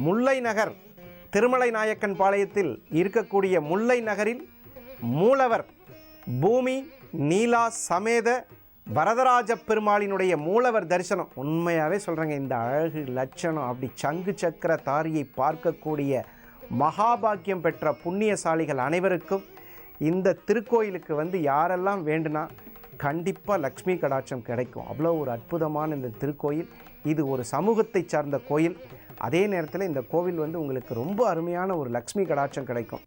முல்லை நகர் திருமலை நாயக்கன் பாளையத்தில் இருக்கக்கூடிய முல்லை நகரில் மூலவர் பூமி நீலா சமேத வரதராஜ பெருமாளினுடைய மூலவர் தரிசனம். உண்மையாகவே சொல்கிறேங்க, இந்த அழகு லட்சணம் அப்படி சங்கு சக்கர தாரியை பார்க்கக்கூடிய மகாபாக்கியம் பெற்ற புண்ணியசாலிகள் அனைவருக்கும் இந்த திருக்கோயிலுக்கு யாரெல்லாம் வேண்டுனா கண்டிப்பாக லக்ஷ்மி கடாட்சம் கிடைக்கும். அவ்வளோ ஒரு அற்புதமான இந்த திருக்கோயில். இது ஒரு சமூகத்தை சார்ந்த கோயில். அதே நேரத்தில் இந்த கோவில் உங்களுக்கு ரொம்ப அருமையான ஒரு லக்ஷ்மி கடாட்சம் கிடைக்கும்.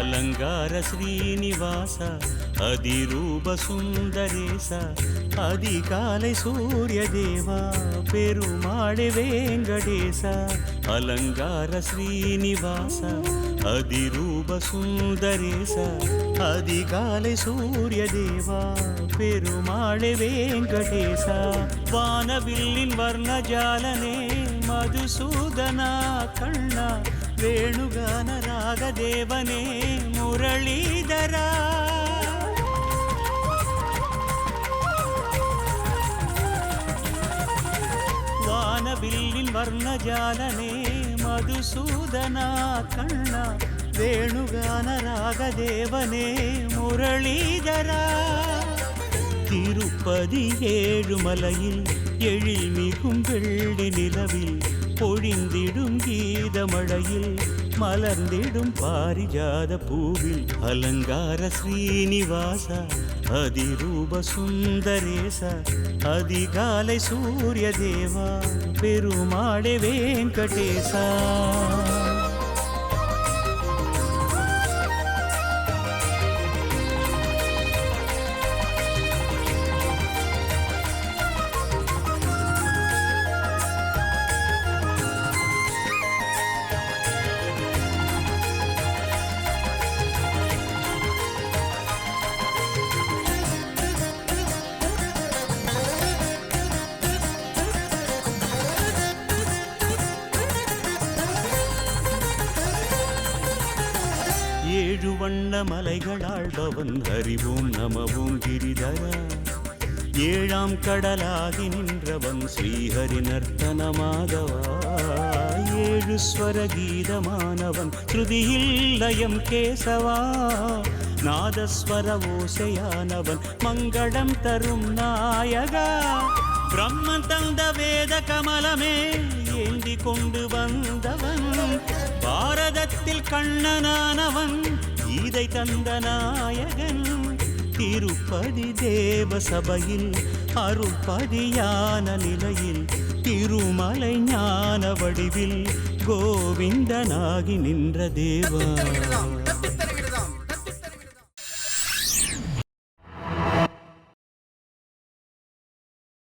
அலங்கார ஸ்ரீனிவாச அதிரூப சுந்தரேச அதிகாலை சூரிய தேவா பெருமாளே வேங்கடேச. அலங்கார ஸ்ரீனிவாச அதிரூப சுந்தரேச அதிகாலை சூரிய தேவா பெருமாளே வேங்கடேச. வானவில்லின் வர்ணஜாலனே மதுசூதனா கண்ணா வேணுகான ராகதேவனே முரளீதரா. வானவில்லின் வர்ணஜாலனே மதுசூதனா கண்ணா வேணுகான ராகதேவனே முரளீதரா. திருப்பதி ஏழுமலையில் எழில் மிகும் வெள்ளி நிலவில் பொழிந்திடும் கீதமழையில் மலர்ந்திடும் பாரிஜாத பூவில். அலங்கார ஸ்ரீனிவாச அதிரூப சுந்தரேச அதிகாலை சூரிய தேவா பெருமாளே வேங்கடேசா. ஏழு வண்ண மலைகளாழ்பவன் ஹரிவோம் நமவோம் கிரிதரா. ஏழாம் கடலாகி நின்றவன் ஸ்ரீஹரி நர்த்தன மாதவா. ஏழு ஸ்வர கீதமானவன் ஸ்ருதியில் லயம் கேசவா. நாதஸ்வர ஓசையானவன் மங்களம் தரும் நாயகா. பிரம்மன் தந்த வேத கமலமே ஏந்தி கொண்டு வந்தவன். பாரதத்தில் கண்ணனானவன் கீதை தந்த நாயகன். திருப்பதி தேவ சபையில் அருள்பதியான நிலையில் திருமலை ஞான வடிவில் கோவிந்தனாகி நின்ற தேவா.